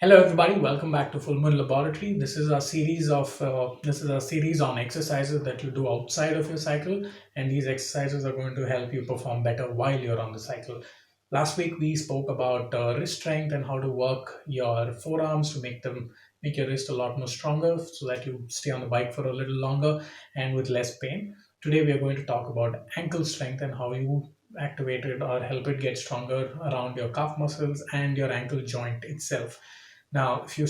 Hello, everybody. Welcome back to Full Moon Laboratory. This is a series on exercises that you do outside of your cycle, and these exercises are going to help you perform better while you're on the cycle. Last week we spoke about wrist strength and how to work your forearms to make your wrist a lot more stronger, so that you stay on the bike for a little longer and with less pain. Today we are going to talk about ankle strength and how you activate it or help it get stronger around your calf muscles and your ankle joint itself. Now, if you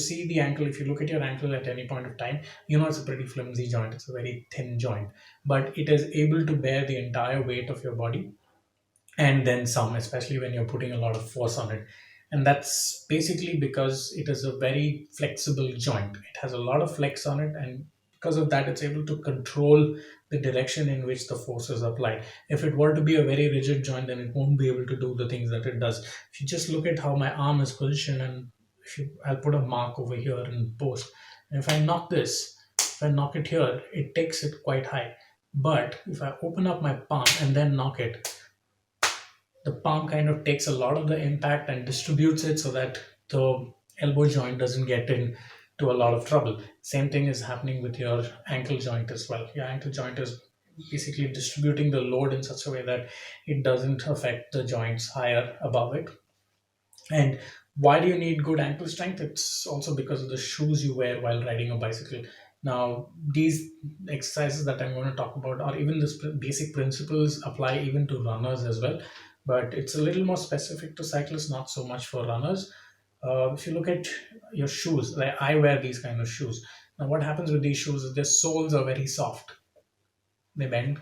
look at your ankle at any point of time, you know it's a pretty flimsy joint. It's a very thin joint, but it is able to bear the entire weight of your body and then some, especially when you're putting a lot of force on it. And that's basically because it is a very flexible joint. It has a lot of flex on it, and because of that, it's able to control the direction in which the force is applied. If it were to be a very rigid joint, then it won't be able to do the things that it does. If you just look at how my arm is positioned, and I'll put a mark over here in post, and if I knock it here, it takes it quite high. But if I open up my palm and then knock it, the palm kind of takes a lot of the impact and distributes it so that the elbow joint doesn't get into a lot of trouble. Same thing is happening with your ankle joint as well. Your ankle joint is basically distributing the load in such a way that it doesn't affect the joints higher above it. And why do you need good ankle strength? It's also because of the shoes you wear while riding a bicycle. Now, these exercises that I'm going to talk about, or even the basic principles, apply even to runners as well. But it's a little more specific to cyclists, not so much for runners. If you look at your shoes, like I wear these kind of shoes. Now, what happens with these shoes is their soles are very soft. They bend,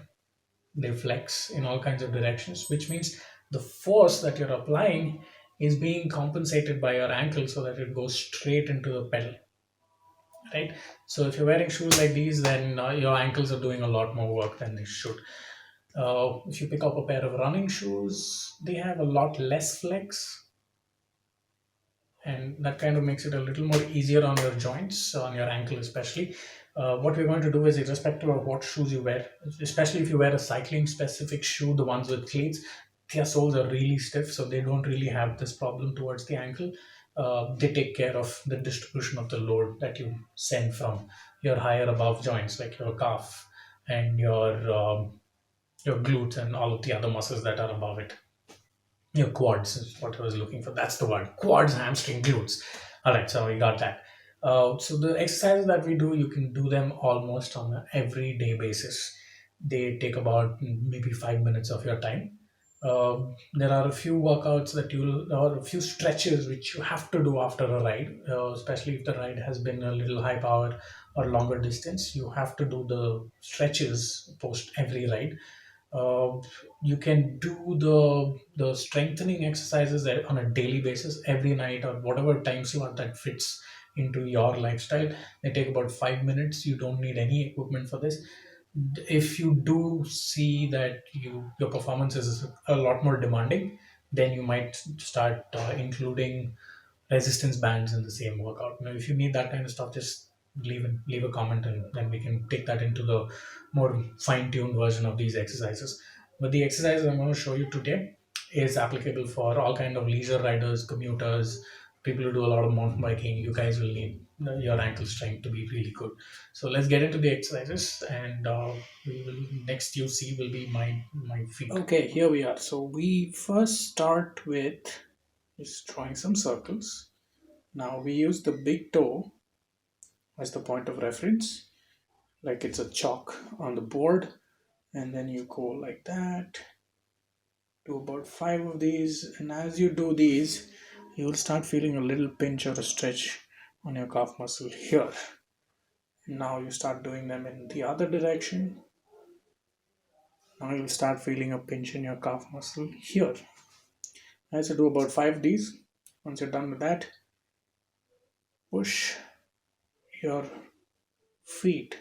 they flex in all kinds of directions, which means the force that you're applying is being compensated by your ankle so that it goes straight into the pedal, right? So if you're wearing shoes like these, then your ankles are doing a lot more work than they should. If you pick up a pair of running shoes, they have a lot less flex, and that kind of makes it a little more easier on your joints, on your ankle especially. What we're going to do is, irrespective of what shoes you wear, especially if you wear a cycling specific shoe, the ones with cleats, their soles are really stiff, so they don't really have this problem towards the ankle. They take care of the distribution of the load that you send from your higher above joints, like your calf and your glutes and all of the other muscles that are above it. Your quads is what I was looking for. That's the word. Quads, hamstring, glutes. All right, so we got that. So the exercises that we do, you can do them almost on an everyday basis. They take about maybe 5 minutes of your time. There are a few workouts or a few stretches which you have to do after a ride, especially if the ride has been a little high power or longer distance. You have to do the stretches post every ride. uh, you can do the strengthening exercises on a daily basis every night or whatever time slot that fits into your lifestyle. They take about 5 minutes. You don't need any equipment for this. If you do see that your performance is a lot more demanding, then you might start including resistance bands in the same workout. Now, if you need that kind of stuff, just leave a comment, and then we can take that into the more fine-tuned version of these exercises. But the exercise I'm going to show you today is applicable for all kind of leisure riders, commuters, people who do a lot of mountain biking. You guys will need your ankle strength to be really good. So let's get into the exercises, and we will next you see will be my feet. Okay, here we are. So we first start with just drawing some circles. Now we use the big toe as the point of reference, like it's a chalk on the board, and then you go like that. Do about 5 of these, and as you do these, you will start feeling a little pinch or a stretch on your calf muscle here. Now you start doing them in the other direction. Now you'll start feeling a pinch in your calf muscle here. As you do about 5 of these, once you're done with that, push your feet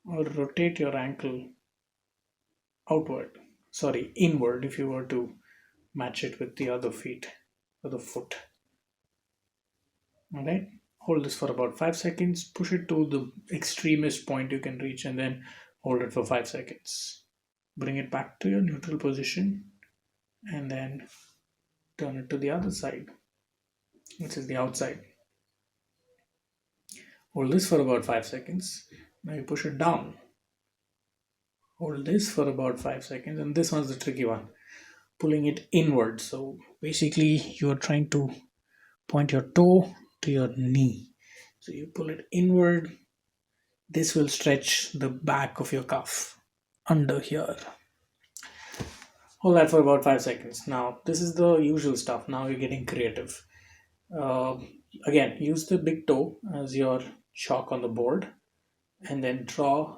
or rotate your ankle outward, sorry, inward, if you were to match it with the other feet or the foot. All right, hold this for about 5 seconds, push it to the extremist point you can reach, and then hold it for 5 seconds. Bring it back to your neutral position, and then turn it to the other side, which is the outside. Hold this for about 5 seconds. Now you push it down. Hold this for about 5 seconds, and this one's the tricky one, pulling it inward. So basically, you're trying to point your toe to your knee. So you pull it inward. This will stretch the back of your calf under here. Hold that for about 5 seconds. Now, this is the usual stuff. Now you're getting creative. Uh, Again, use the big toe as your chalk on the board and then draw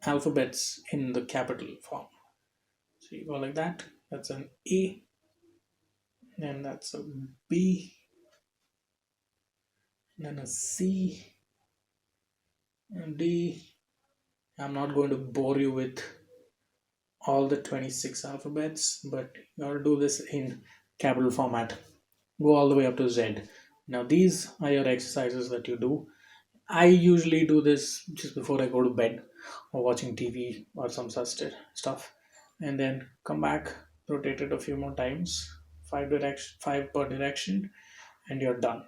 alphabets in the capital form. So you go like that. That's an A, and that's a B, and then a C, and D. I'm not going to bore you with all the 26 alphabets, but you have to do this in capital format. Go all the way up to Z. Now, these are your exercises that you do. I usually do this just before I go to bed or watching TV or some such stuff, and then come back, rotate it a few more times, five per direction, and you're done.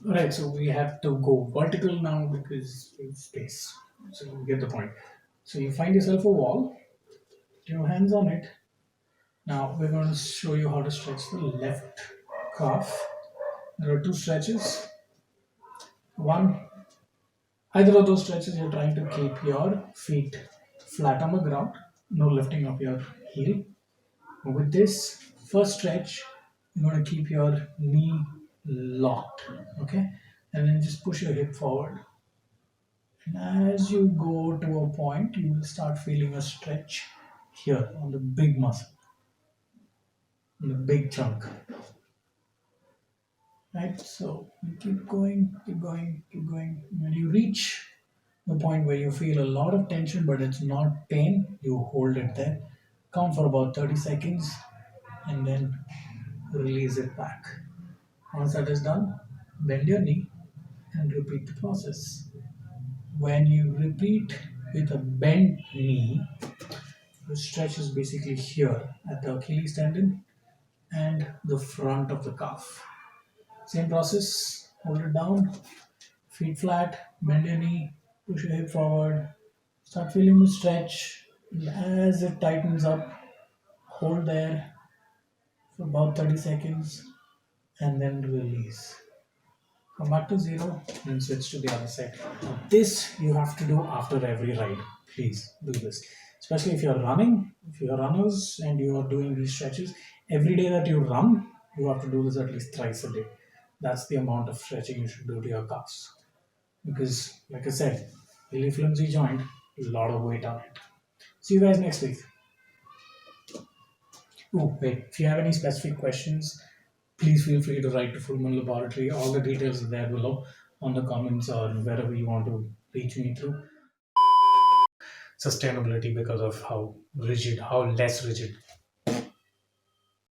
Right, so we have to go vertical now because we have space. So you get the point. So you find yourself a wall, put your hands on it. Now we're going to show you how to stretch the left calf. There are two stretches. One, either of those stretches, you're trying to keep your feet flat on the ground, no lifting of your heel. With this first stretch, you're going to keep your knee locked, okay? And then just push your hip forward. And as you go to a point, you will start feeling a stretch here on the big muscle, on the big chunk, right? So you keep going, keep going, keep going. When you reach the point where you feel a lot of tension but it's not pain, you hold it there. Count for about 30 seconds and then release it back. Once that is done, bend your knee and repeat the process. When you repeat with a bent knee, the stretch is basically here at the Achilles tendon and the front of the calf. Same process, hold it down, feet flat, bend your knee, push your hip forward, start feeling the stretch. And as it tightens up, hold there for about 30 seconds and then release. Come back to zero and switch to the other side. Now, this you have to do after every ride. Please do this. Especially if you're running, if you're runners and you are doing these stretches, every day that you run, you have to do this at least thrice a day. That's the amount of stretching you should do to your calves. Because, like I said, really flimsy joint, a lot of weight on it. See you guys next week. Oh, wait, if you have any specific questions, please feel free to write to Fullman Laboratory. All the details are there below on the comments or wherever you want to reach me through. Sustainability because of how rigid, how less rigid